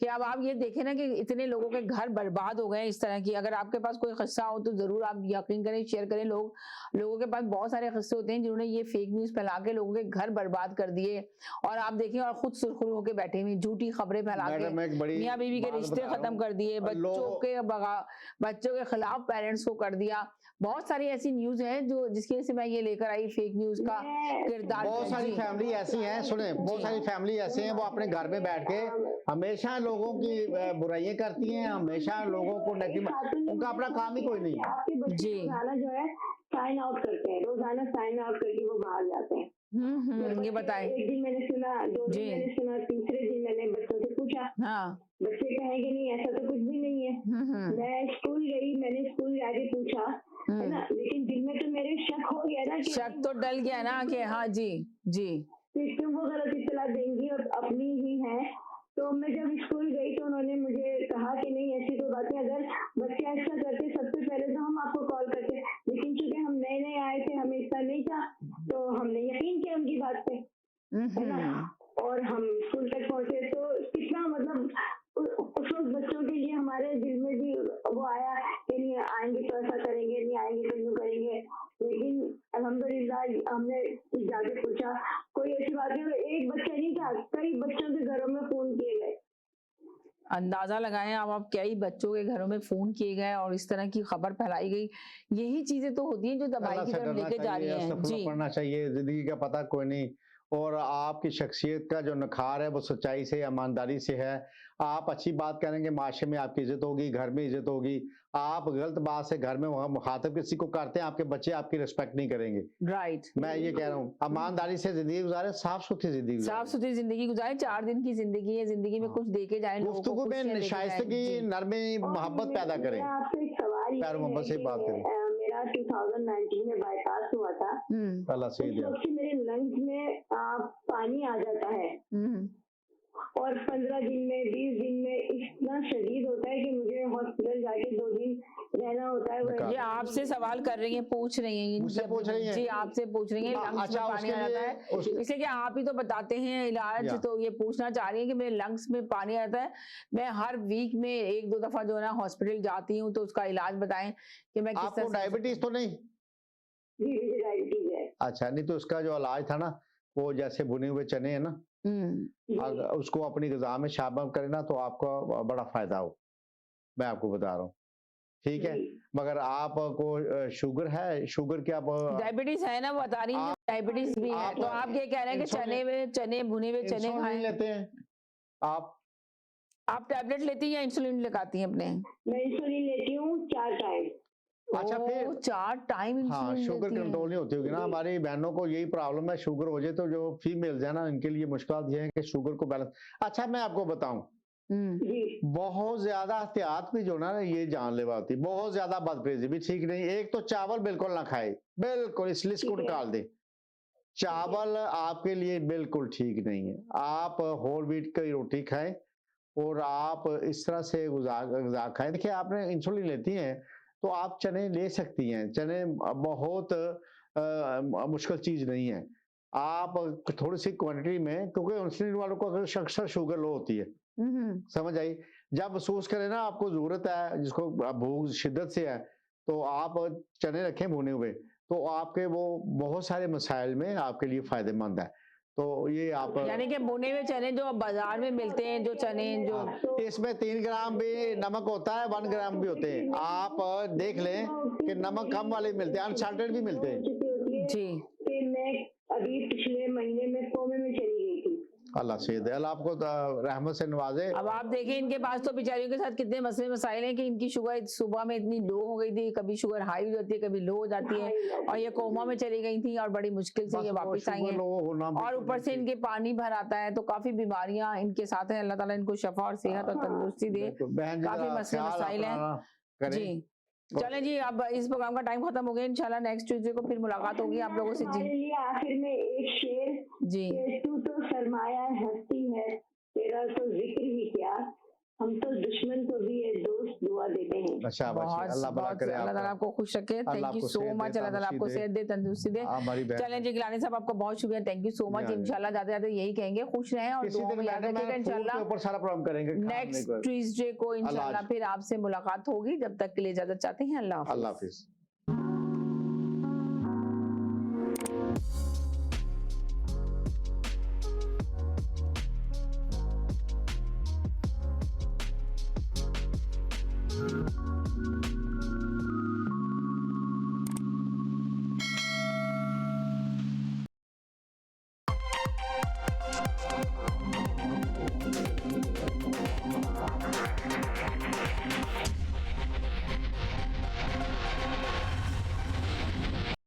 कि अब आप ये देखें ना कि इतने लोगों के घर बर्बाद हो गए इस तरह की। अगर आपके पास कोई किस्सा हो तो जरूर आप यकीन करें, शेयर करें। लोगों के पास बहुत सारे किस्से होते हैं जिन्होंने ये फेक न्यूज फैला के लोगों के घर बर्बाद कर दिए और आप देखें और खुद सुरखरू होकर बैठे हुए झूठी खबरें फैला के मियां बीवी के रिश्ते खत्म कर दिए, बच्चों के खिलाफ पेरेंट्स को कर दिया। बहुत सारी ऐसी न्यूज है जो जिसकी वजह से मैं ये लेकर आई फेक न्यूज का किरदार। बहुत सारी फैमिली ऐसी हैं, सुने, बहुत सारी फैमिली ऐसे हैं वो अपने घर में बैठ के हमेशा लोगों की बुराइयां करती हैं, हमेशा लोगों को नेगेटिव, उनका अपना काम ही कोई नहीं है। आपके बच्चे रोजाना जो है साइन आउट करते हैं, रोजाना साइन आउट करके वो बाहर जाते हैं। ये बताएं। एक दिन मैंने सुना, 2 दिन मैंने सुना, तीसरे दिन मैंने बच्चों से पूछा, बच्चे कहेंगे नहीं ऐसा तो कुछ भी नहीं है। मैं स्कूल गई, मैंने स्कूल जाके पूछा, है ना, लेकिन दिल में तो मेरे शक हो गया ना, शक तो डल गया ना कि हाँ जी जी क्यों वो गलत इत्तला देंगी और अपनी ही है। तो मैं जब स्कूल गई तो उन्होंने मुझे कहा कि नहीं ऐसी कोई बात नहीं, अगर बच्चे ऐसा करते सबसे पहले तो हम आपको कॉल करते, लेकिन चूंकि हम नए नए आए थे, हमें इतना नहीं था, तो हमने यकीन किया उनकी बात पे, है ना, और हम स्कूल तक पहुंचे। तो कितना मतलब उस वक्त बच्चों के लिए हमारे दिल में भी वो आया कि नहीं आएंगे तो ऐसा करेंगे, नहीं आएंगे तो यूँ करेंगे। लेकिन अल्हम्दुलिल्लाह हमने जाके पूछा, कोई ऐसी बात नहीं, एक बच्चा नहीं था, कई बच्चों के घरों में फोन किए गए। अंदाजा लगाएं आप कई बच्चों के घरों में फोन किए गए और इस तरह की खबर फैलाई गई। यही चीजें तो होती हैं जो दवाई की तरफ लेके जा रही हैं। जी, पढ़ना चाहिए, जिंदगी का पता कोई नहीं, और आपकी शख्सियत का जो निखार है वो सच्चाई से, ईमानदारी से है। आप अच्छी बात करेंगे, माशरे में आपकी इज्जत होगी, घर में इज्जत होगी। आप गलत बात से घर में मुखातिब किसी को करते हैं, आपके बच्चे आपकी रिस्पेक्ट नहीं करेंगे। राइट, मैं ये कह रहा हूँ, ईमानदारी से जिंदगी गुजारे, साफ सुथरी जिंदगी गुजारे। 4 दिन की जिंदगी है, जिंदगी में कुछ देके जाए, गुफ्तगू में शाइस्तगी, नर्मी, मोहब्बत पैदा करें। आपसे एक सवाल प्यार मोहब्बत से बात करें। मेरा 2019 में बाईपास हुआ था, अल्लाह सही दे। मेरे लंग्स में पानी आ जाता है और 15 दिन में 20 दिन में इतना शदीद होता है कि मुझे हॉस्पिटल जाके 2 दिन रहना होता है। ये आपसे सवाल कर रही हैं, पूछ रही हैं जी, आपसे पूछ रही हैं लंग्स में पानी आ जाता है, इसलिए कि आप ही तो बताते हैं इलाज, तो ये पूछना चाह रही है कि मेरे लंग्स में पानी आता है, मैं हर वीक में 1-2 दफा जो है ना हॉस्पिटल जाती हूँ, तो उसका इलाज बताएं कि मैं किस तरह। आपको डायबिटीज तो नहीं? जी डायबिटीज है। अच्छा, नहीं तो उसका जो इलाज था ना, वो जैसे भुने हुए चने हैं ना, अगर उसको अपनी ग़िज़ा में शामिल करें ना तो आपको बड़ा फायदा हो, मैं आपको बता रहा हूँ, ठीक है। मगर आपको शुगर है, शुगर क्या डायबिटीज है ना, बता रही हैं डायबिटीज भी है, तो आप ये कह रहे हैं कि चने भुने हुए चने खाएं। लेते हैं आप टैबलेट लेती हैं या इंसुलिन लगाती हैं अपने? मैं इंसुलिन लेती हूँ 4 टाइम। अच्छा, फिर 4 टाइम हाँ, शुगर कंट्रोल नहीं होती होगी ना। हमारी बहनों को यही प्रॉब्लम है, शुगर हो जाए तो जो फीमेल्स है ना, इनके लिए मुश्किल ये है कि शुगर को बैलेंस। अच्छा, मैं आपको बताऊं, बहुत ज्यादा एहतियात भी जो ना ये जानलेवा होती है, बहुत ज्यादा बदपरहेजी भी ठीक नहीं। एक तो चावल बिल्कुल ना खाए, बिल्कुल इस लिस्ट को निकाल दे। चावल आपके लिए बिल्कुल ठीक नहीं है। आप होल व्हीट की रोटी खाएं और आप इस तरह से गुज़ा खाएं। देखिए, आपने इंसुलिन लेती हैं तो आप चने ले सकती हैं, चने बहुत मुश्किल चीज नहीं है। आप थोड़ी सी क्वांटिटी में, क्योंकि इंसुलिन वालों को अक्सर शुगर लो होती है, समझ आई। जब महसूस करें ना आपको जरूरत है, जिसको भूख शिद्दत से है, तो आप चने रखें भुने हुए, तो आपके वो बहुत सारे मसाइल में आपके लिए फायदेमंद है। तो ये आप यानी कि भुने हुए चने जो बाजार में मिलते हैं, जो चने जो इसमें 3 ग्राम भी नमक होता है, 1 ग्राम भी होते हैं। आप देख लें कि नमक कम वाले मिलते हैं, अनसाल्टेड भी मिलते हैं जी। मैं अभी पिछले महीने में कोमे में चली गई थी। अल्लाह सेहत दे, अल्लाह आपको रहमत से नवाजे। अब आप देखें इनके पास तो बेचारियों के साथ कितने मसले मसाइल हैं कि इनकी शुगर सुबह में इतनी लो हो गई थी, कभी शुगर हाई हो जाती है, कभी लो हो जाती है, और ये कोमा में चली गई थी और बड़ी मुश्किल से बस ये वो वापस आई शुगर हैं, लो होना और बिल्कुल ऊपर से नहीं इनके पानी भर आता है, तो काफी बीमारियां इनके साथ हैं। अल्लाह ताला इनको शफा और सेहत और तंदुरुस्ती दे। बिल्कुल। बहन जी काफी जरा मसले ख्याल मसाइल हैं अपना करें। जी। चलें जी, अब इस प्रोग्राम का टाइम खत्म हो गया, इंशाल्लाह नेक्स्ट ट्यूसडे को फिर मुलाकात होगी आप लोगों से। हमारे जी लिए आखिर में एक शेर जी कि तू तो सरमाया हस्ती है, तेरा तो जिक्र ही क्या, हम तो दुश्मन को भी ये दोस्त दुआ देते हैं। शाबाशी, अल्लाह भला बहुत करे अल्लाह ताला आपका। आपको खुश रखे। अल्लाह थैंक यू आपको सो सेहत मच। दे, अल्लाह ताला आपको तंदुरुस्ती सेहत दे, तंदुरुस्ती दे। हमारी बहन चलें जी, गिलानी साहब आपको बहुत शुक्रिया, थैंक यू सो मच। जी, इंशाल्लाह जाते जाते यही कहेंगे, खुश रहें और किसी दुआओं दिन में याद मैडम रखिएगा। फूड के इंशाल्लाह ऊपर सारा प्रोग्राम करेंगे। नेक्स्ट ट्यूसडे को इंशाल्लाह हाफिज। फिर आपसे मुलाकात होगी, जब तक के लिए इजाजत चाहते हैं। अल्लाह हाफिज। अल्लाह हाफिज।